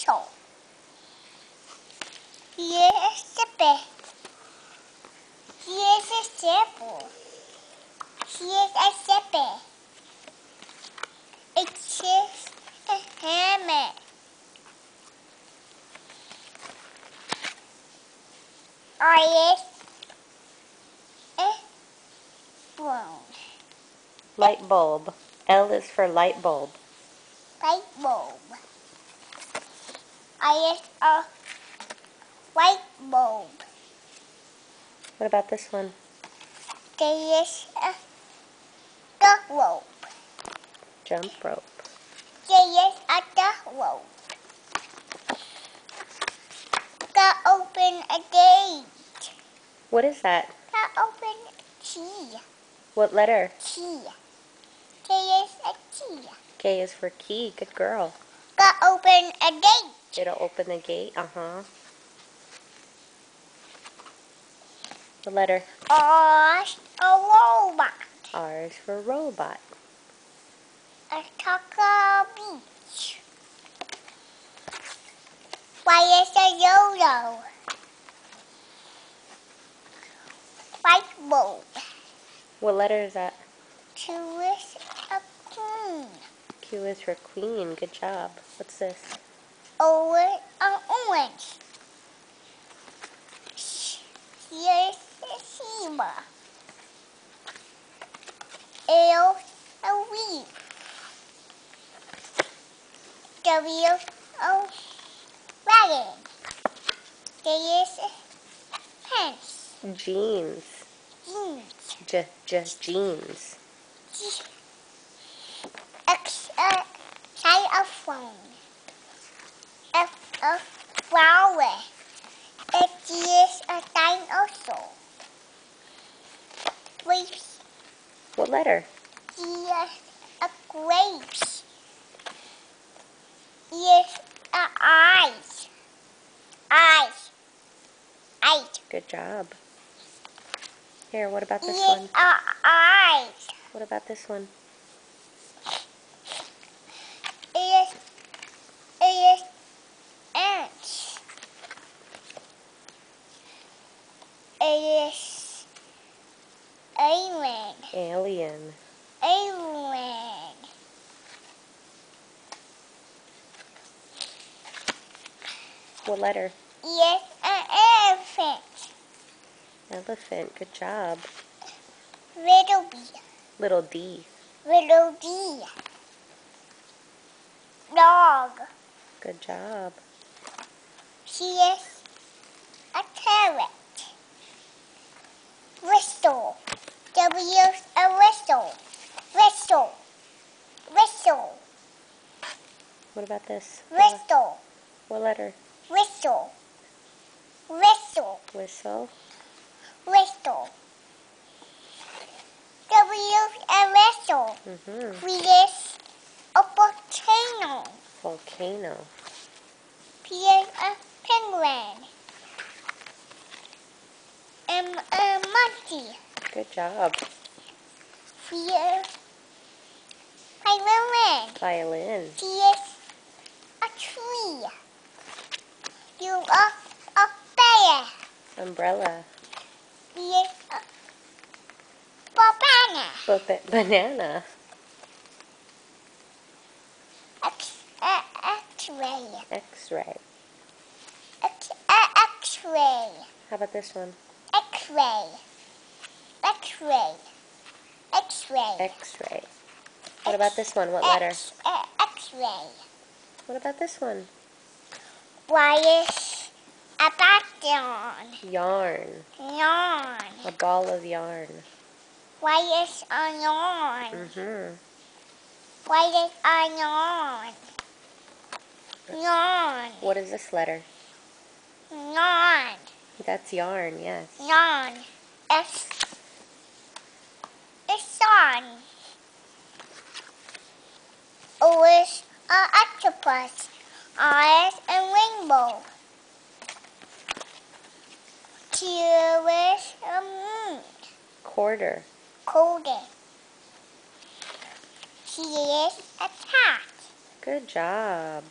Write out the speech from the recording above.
whistle. Here's a zipper. Here's a zipper. Here's a zipper. It's just a hammer. Here's a brown. Light bulb. L is for light bulb. Light bulb. Here's a light bulb. What about this one? There is a duck rope. Jump rope. There is a duck rope. Got open a gate. What is that? Got open a key. What letter? Key. There is a key. K is for key. Good girl. Got open a gate. It'll open the gate. Uh-huh. What letter? R's a robot. R is for robot. A taco beach. Y is a YOLO. Light bulb. What letter is that? Q is a queen. Q is for queen. Good job. What's this? O is an orange. Here's a zebra. L a wheat. W a wagon. There is a pants. Jeans. Jeans. Jeans. X a xylophone. F a flower. H is a dinosaur. Grapes. What letter? G is a grapes. E is a eyes. Eyes. Eyes. Good job. Here, what about E this is one? a eyes. What about this one? It is ants. It is alien. Alien. Alien. What letter? E is an elephant. Elephant. Good job. Little B. Little D. Little D. Dog. Good job. She is a carrot. Whistle. W is a whistle. Whistle. Whistle. What about this? Whistle. What letter? Whistle. Whistle. Whistle. Whistle. W is a whistle. Mm-hmm. V is a volcano. Volcano. P is a penguin. M a monkey. Good job. V is violin. Violin. T is a tree. U is a bear. Umbrella. B is a banana. Banana. X-ray. X-ray. X-ray. How about this one? X-ray. X-ray. X-ray. X-ray. What about this one? What letter? X-ray. What about this one? Y is a background. Yarn. Yarn. A ball of yarn. Y is a yarn. Mm-hmm. Y is a yarn. Yarn. What is this letter? Yarn. That's yarn, yes. Yarn. S is sun. O is an octopus. R is a rainbow. Q is a moon. Quarter. Quarter. T is a cat. Good job.